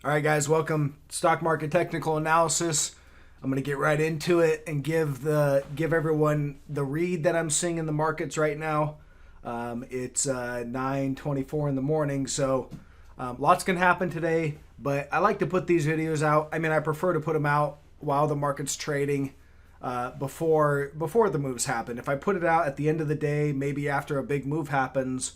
All right, guys, welcome Stock Market Technical Analysis. I'm going to get right into it and give everyone the read that I'm seeing in the markets right now. It's 9:24 in the morning, so lots can happen today, but I like to put these videos out. I mean, I prefer to put them out while the market's trading before the moves happen. If I put it out at the end of the day, maybe after a big move happens,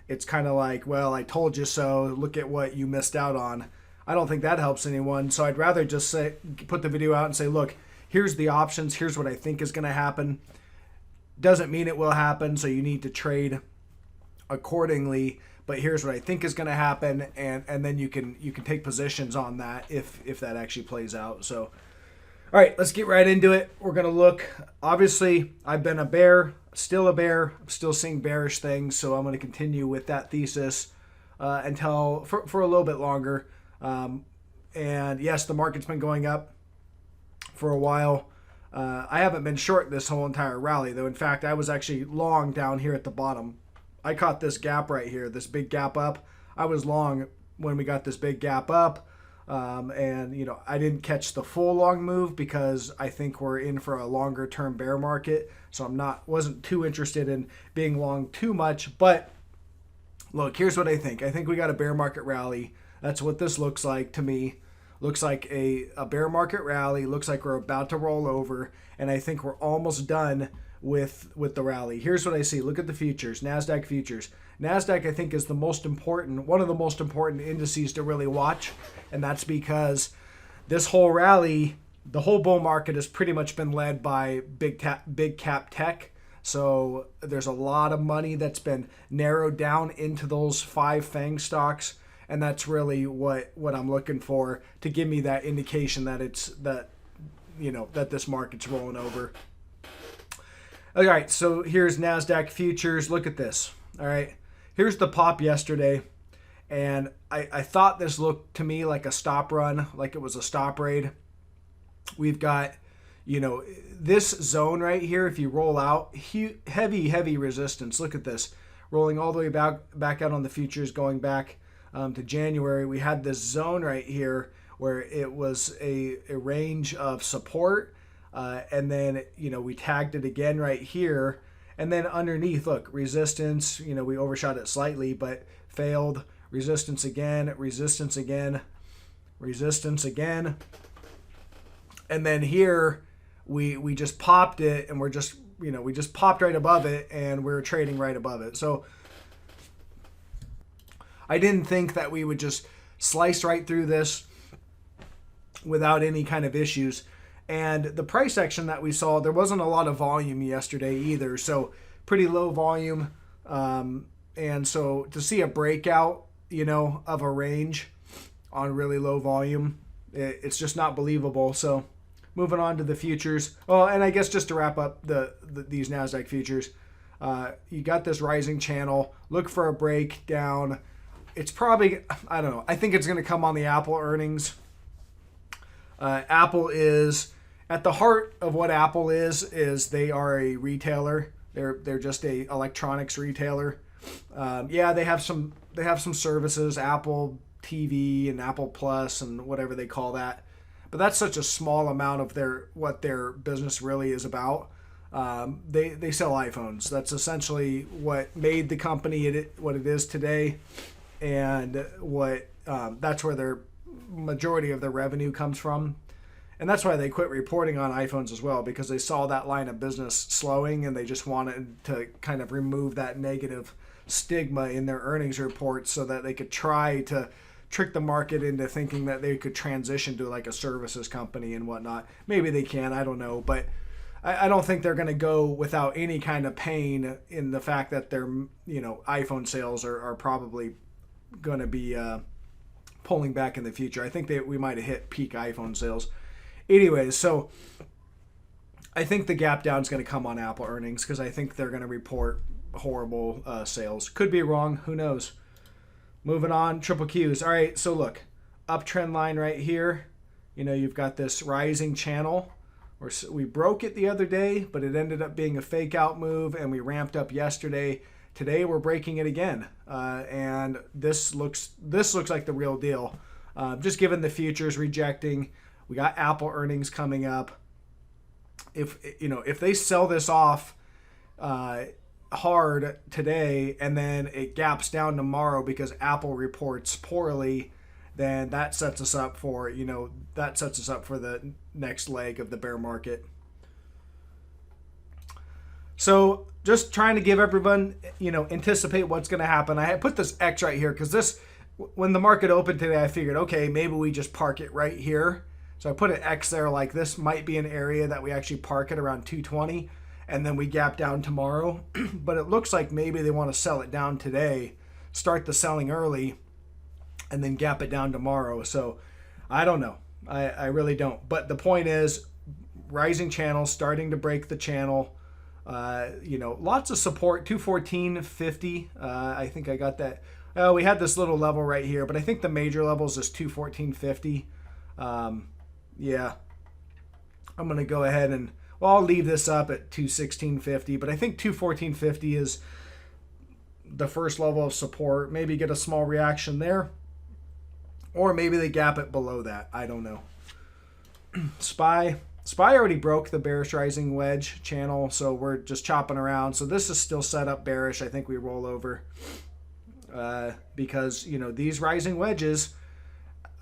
it's kind of like, well, I told you so. Look at what you missed out on. I don't think that helps anyone. So I'd rather just put the video out and say, look, here's the options. Here's what I think is going to happen. Doesn't mean it will happen, so you need to trade accordingly. But here's what I think is going to happen, and then you can take positions on that if that actually plays out. So, all right, let's get right into it. We're going to look. Obviously, I've been a bear, still a bear. I'm still seeing bearish things, so I'm going to continue with that thesis until for a little bit longer. And yes, the market's been going up for a while. I haven't been short this whole entire rally, though. In fact, I was actually long down here at the bottom. I caught this gap right here, this big gap up. I was long when we got this big gap up. And, you know, I didn't catch the full long move because I think we're in for a longer term bear market. So wasn't too interested in being long too much. But look, here's what I think. I think we got a bear market rally. That's what this looks like to me. Looks like a bear market rally. Looks like we're about to roll over. And I think we're almost done with the rally. Here's what I see. Look at the futures, Nasdaq futures. Nasdaq, I think, is the most important, one of the most important indices to really watch. And that's because this whole rally, the whole bull market has pretty much been led by big cap tech. So there's a lot of money that's been narrowed down into those 5 FANG stocks. And that's really what I'm looking for to give me that indication that that this market's rolling over. All right, so here's Nasdaq futures. Look at this. All right, here's the pop yesterday, and I thought this looked to me like a stop run, like it was a stop raid. We've got, this zone right here. If you roll out, heavy resistance. Look at this, rolling all the way back out on the futures, going back to January. We had this zone right here where it was a range of support, and then we tagged it again right here, and then underneath, look, resistance. We overshot it slightly but failed. Resistance again, resistance again, resistance again, and then here we just popped it, and we're just we just popped right above it, and we're trading right above it. So I didn't think that we would just slice right through this without any kind of issues. And the price action that we saw, there wasn't a lot of volume yesterday either. So pretty low volume. And so to see a breakout, of a range on really low volume, it's just not believable. So moving on to the futures. Oh, and I guess just to wrap up these NASDAQ futures, you got this rising channel. Look for a breakdown. It's probably, I don't know, I think it's going to come on the Apple earnings. Apple is, at the heart of what Apple is they are a retailer. They're just a electronics retailer. Yeah, they have some services, Apple TV and Apple Plus and whatever they call that. But that's such a small amount of what their business really is about. They sell iPhones. That's essentially what made the company what it is today. And that's where their majority of their revenue comes from. And that's why they quit reporting on iPhones as well, because they saw that line of business slowing, and they just wanted to kind of remove that negative stigma in their earnings reports so that they could try to trick the market into thinking that they could transition to like a services company and whatnot. Maybe they can, I don't know. But I don't think they're going to go without any kind of pain in the fact that their iPhone sales are probably going to be pulling back in the future. I think we might have hit peak iPhone sales. Anyways, so I think the gap down is going to come on Apple earnings because I think they're going to report horrible sales. Could be wrong. Who knows? Moving on, triple Qs. All right, so look, uptrend line right here. You've got this rising channel. We broke it the other day, but it ended up being a fake out move, and we ramped up yesterday. Today we're breaking it again, and this looks like the real deal. Just given the futures rejecting, we got Apple earnings coming up. If they sell this off hard today and then it gaps down tomorrow because Apple reports poorly, then that sets us up for the next leg of the bear market. So just trying to give everyone, anticipate what's going to happen. I put this X right here because when the market opened today, I figured, okay, maybe we just park it right here. So I put an X there, like this might be an area that we actually park it around 220, and then we gap down tomorrow. But it looks like maybe they want to sell it down today, start the selling early, and then gap it down tomorrow. So I don't know. I really don't. But the point is, rising channel, starting to break the channel. Lots of support, 214.50. I think I got that. Oh, we had this little level right here, but I think the major levels is 214.50. Yeah, I'm going to go ahead and, I'll leave this up at 216.50, but I think 214.50 is the first level of support. Maybe get a small reaction there, or maybe they gap it below that. I don't know. SPY already broke the bearish rising wedge channel, so we're just chopping around. So this is still set up bearish. I think we roll over because, these rising wedges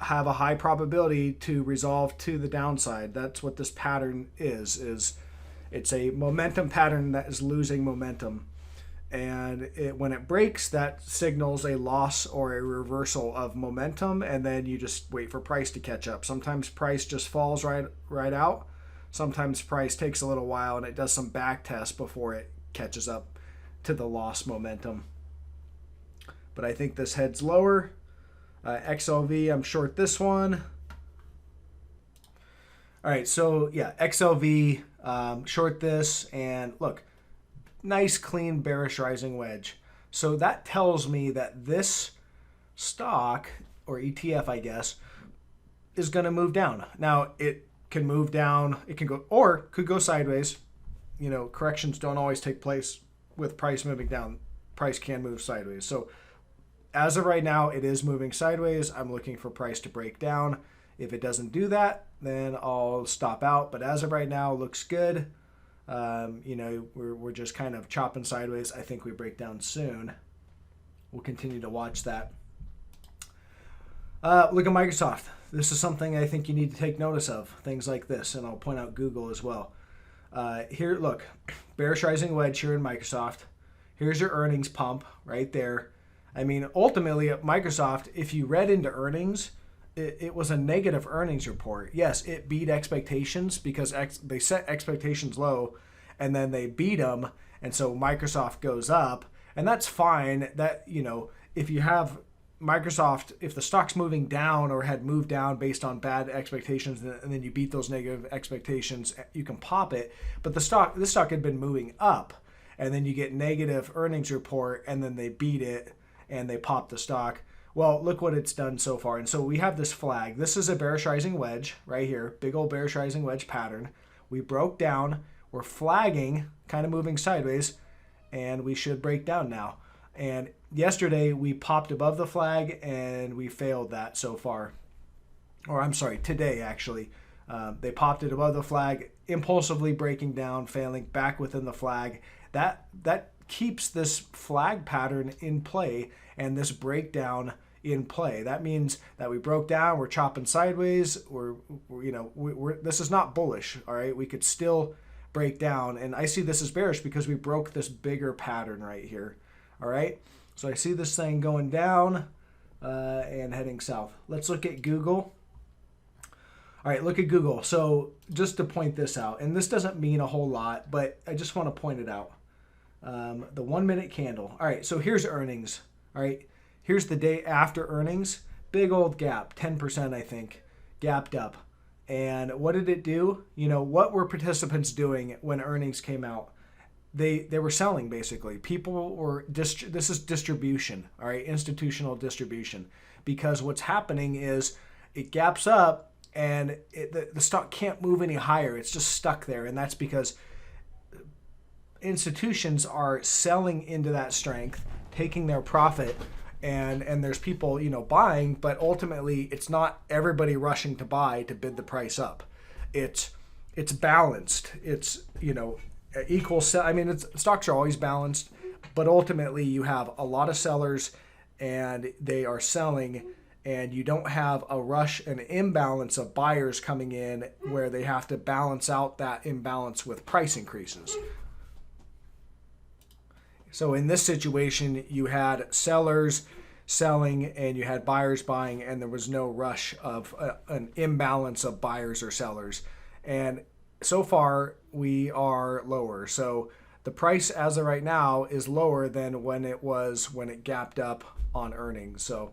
have a high probability to resolve to the downside. That's what this pattern is it's a momentum pattern that is losing momentum. And when it breaks, that signals a loss or a reversal of momentum, and then you just wait for price to catch up. Sometimes price just falls right out. Sometimes price takes a little while and it does some back test before it catches up to the lost momentum. But I think this heads lower. XLV, I'm short this one. All right, so yeah, XLV, short this, and look, nice clean bearish rising wedge. So that tells me that this stock, or ETF I guess, is going to move down. Now it can move down, it can go, or could go sideways. Corrections don't always take place with price moving down. Price can move sideways. So as of right now, it is moving sideways. I'm looking for price to break down. If it doesn't do that, then I'll stop out. But as of right now, it looks good. We're just kind of chopping sideways. I think we break down soon. We'll continue to watch that. Look at Microsoft. This is something I think you need to take notice of. Things like this, and I'll point out Google as well. Here, look, bearish rising wedge here in Microsoft. Here's your earnings pump right there. I mean, ultimately at Microsoft, if you read into earnings, it was a negative earnings report. Yes, it beat expectations because they set expectations low and then they beat them. And so Microsoft goes up, and that's fine. That, if you have Microsoft, if the stock's moving down or had moved down based on bad expectations, and then you beat those negative expectations, you can pop it. But this stock had been moving up, and then you get negative earnings report, and then they beat it and they pop the stock. Well, look what it's done so far. And so we have this flag. This is a bearish rising wedge right here, big old bearish rising wedge pattern. We broke down. We're flagging, kind of moving sideways, and we should break down now. And yesterday we popped above the flag and we failed that so far. Or I'm sorry, today actually. They popped it above the flag, impulsively breaking down, failing back within the flag. That keeps this flag pattern in play and this breakdown in play. That means that we broke down, we're chopping sideways, this is not bullish, all right? We could still break down, and I see this as bearish because we broke this bigger pattern right here, all right? So I see this thing going down and heading south. Let's look at Google. All right, look at Google. So just to point this out, and this doesn't mean a whole lot, but I just want to point it out. The 1 minute candle. All right, so here's earnings. All right, here's the day after earnings. Big old gap, 10% I think, gapped up. And what did it do? What were participants doing when earnings came out? They were selling basically. People were, this is distribution, all right, institutional distribution. Because what's happening is it gaps up and the stock can't move any higher. It's just stuck there, and that's because institutions are selling into that strength, taking their profit, and there's people, buying, but ultimately it's not everybody rushing to buy to bid the price up. It's balanced. It's, equal sell. I mean, stocks are always balanced, but ultimately you have a lot of sellers and they are selling, and you don't have a rush, an imbalance of buyers coming in where they have to balance out that imbalance with price increases. So in this situation, you had sellers selling and you had buyers buying, and there was no rush of an imbalance of buyers or sellers. And so far, we are lower. So the price as of right now is lower than when it gapped up on earnings. So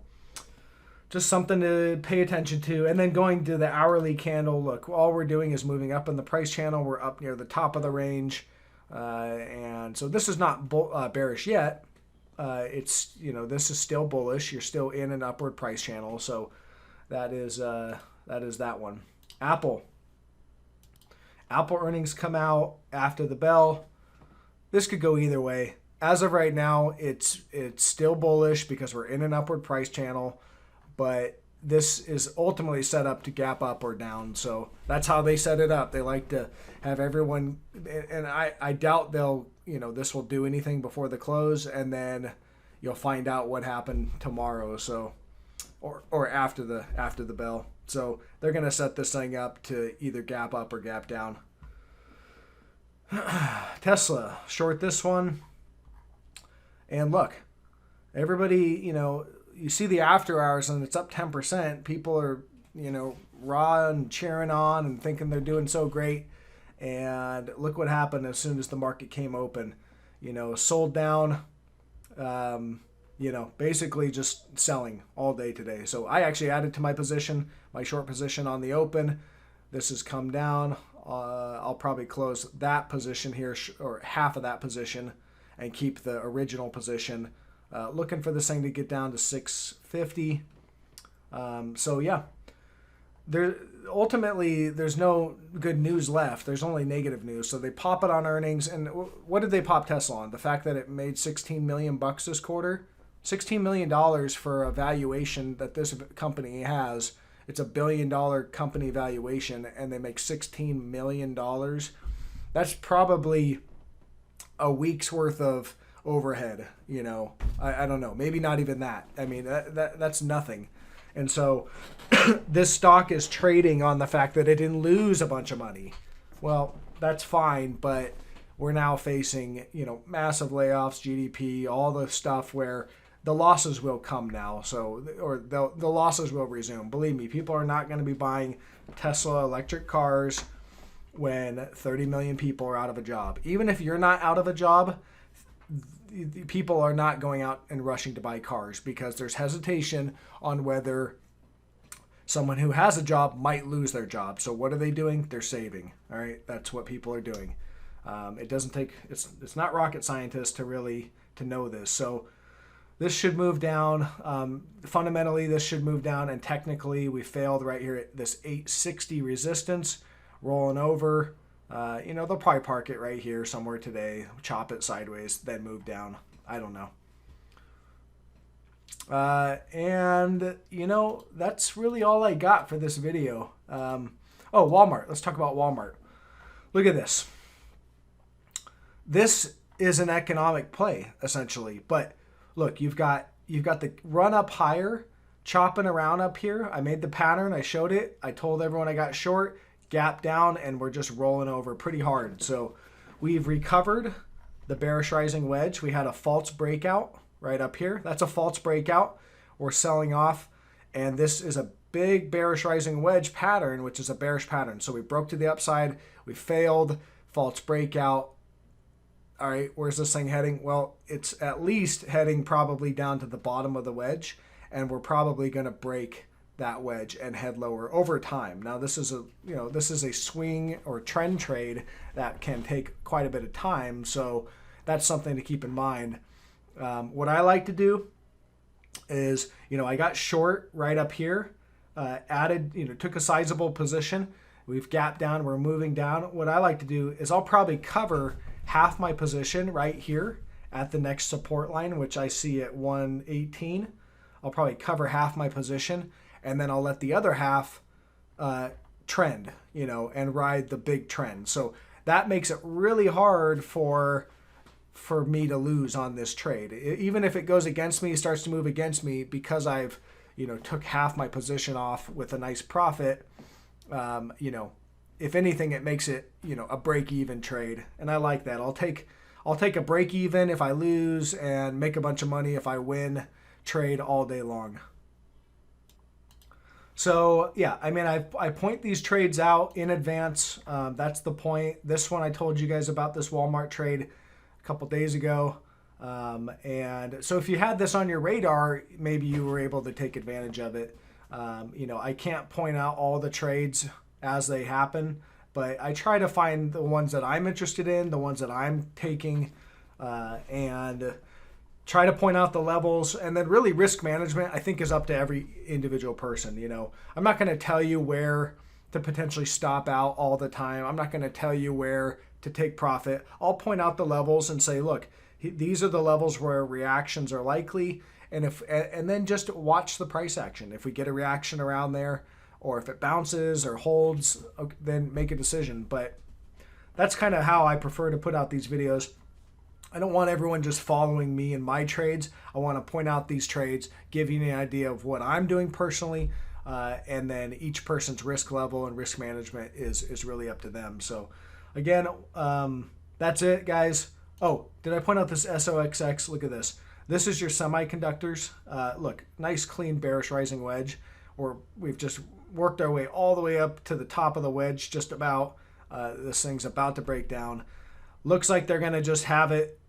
just something to pay attention to. And then going to the hourly candle, look, all we're doing is moving up in the price channel. We're up near the top of the range. And so this is not bearish yet. It's, this is still bullish. You're still in an upward price channel. So that is that one. Apple earnings come out after the bell. This could go either way. As of right now, it's still bullish because we're in an upward price channel, but this is ultimately set up to gap up or down. So that's how they set it up. They like to have everyone, and I doubt they'll, this will do anything before the close, and then you'll find out what happened tomorrow. So, or after the bell. So they're going to set this thing up to either gap up or gap down. Tesla, short this one. And look, everybody, you see the after hours and it's up 10%. People are, raw and cheering on and thinking they're doing so great. And look what happened as soon as the market came open. Sold down, basically just selling all day today. So I actually added to my position, my short position on the open. This has come down. I'll probably close that position here, or half of that position, and keep the original position. Looking for this thing to get down to 650. So yeah, ultimately there's no good news left. There's only negative news. So they pop it on earnings. And what did they pop Tesla on? The fact that it made $16 million this quarter. $16 million for a valuation that this company has. It's $1 billion company valuation, and they make $16 million. That's probably a week's worth of overhead. I don't know, maybe not even that. I mean, that's nothing. And so this stock is trading on the fact that it didn't lose a bunch of money. Well, that's fine, but we're now facing, massive layoffs, GDP, all the stuff where the losses will come now. So, or the losses will resume. Believe me, people are not going to be buying Tesla electric cars when 30 million people are out of a job. Even if you're not out of a job, people are not going out and rushing to buy cars because there's hesitation on whether someone who has a job might lose their job. So what are they doing? They're saving. All right, that's what people are doing. It doesn't take, it's not rocket scientists to know this. So this should move down. Fundamentally, this should move down, and technically we failed right here at this 860 resistance, rolling over. They'll probably park it right here somewhere today, chop it sideways, then move down. I don't know. And that's really all I got for this video. Walmart. Let's talk about Walmart. Look at this. This is an economic play, essentially. But look, you've got the run up higher, chopping around up here. I made the pattern. I showed it. I told everyone I got short, gap down, and we're just rolling over pretty hard. So we've recovered the bearish rising wedge. We had a false breakout right up here. That's a false breakout. We're selling off, and this is a big bearish rising wedge pattern, which is a bearish pattern. So we broke to the upside. We failed. False breakout. All right, where's this thing heading? Well, it's at least heading probably down to the bottom of the wedge, and we're probably going to break that wedge and head lower over time. Now, this is a swing or trend trade that can take quite a bit of time, so that's something to keep in mind. What I like to do is, I got short right up here, took a sizable position. We've gapped down, we're moving down. What I like to do is I'll probably cover half my position right here at the next support line, which I see at 118. I'll probably cover half my position, and then I'll let the other half trend, and ride the big trend. So that makes it really hard for me to lose on this trade. Even if it goes against me, starts to move against me, because I've, took half my position off with a nice profit, if anything, it makes it, a break-even trade. And I like that. I'll take a break-even if I lose and make a bunch of money if I win trade all day long. So yeah, I mean, I point these trades out in advance. That's the point. This one I told you guys about, this Walmart trade a couple days ago. And so if you had this on your radar, maybe you were able to take advantage of it. I can't point out all the trades as they happen, but I try to find the ones that I'm interested in, the ones that I'm taking, and try to point out the levels. And then really, risk management, I think, is up to every individual person. I'm not going to tell you where to potentially stop out all the time. I'm not going to tell you where to take profit. I'll point out the levels and say, look, these are the levels where reactions are likely, and then just watch the price action. If we get a reaction around there, or if it bounces or holds, then make a decision. But that's kind of how I prefer to put out these videos. I don't want everyone just following me in my trades. I want to point out these trades, give you an idea of what I'm doing personally, and then each person's risk level and risk management is really up to them. So again, that's it, guys. Oh, did I point out this SOXX? Look at this. This is your semiconductors. Look, nice clean bearish rising wedge, or we've just worked our way all the way up to the top of the wedge, just about. This thing's about to break down. Looks like they're going to just have it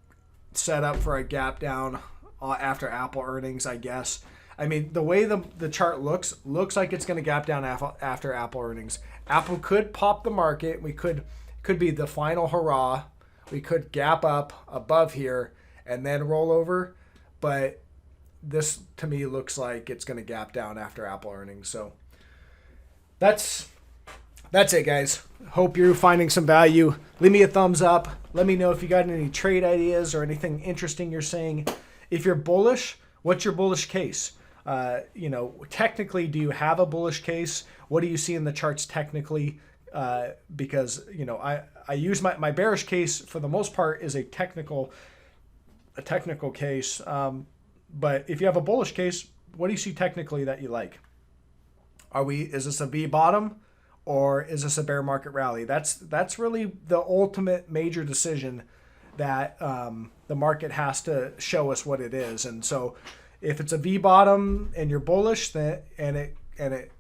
set up for a gap down after Apple earnings, I guess. I mean, the way the chart looks like it's going to gap down after Apple earnings. Apple could pop the market. We could be the final hurrah. We could gap up above here and then roll over. But this, to me, looks like it's going to gap down after Apple earnings. So that's it, guys. Hope you're finding some value. Leave me a thumbs up. Let me know if you got any trade ideas or anything interesting you're saying. If you're bullish, what's your bullish case? Technically, do you have a bullish case? What do you see in the charts technically? Because I use my bearish case for the most part is a technical case. But if you have a bullish case, what do you see technically that you like? Is this a V bottom, or is this a bear market rally? That's really the ultimate major decision that the market has to show us what it is. And so if it's a V bottom and you're bullish, then and it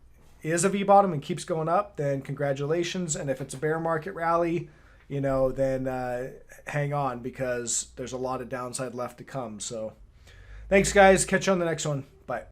is a V bottom and keeps going up, then congratulations. And if it's a bear market rally, then hang on, because there's a lot of downside left to come. So thanks, guys. Catch you on the next one.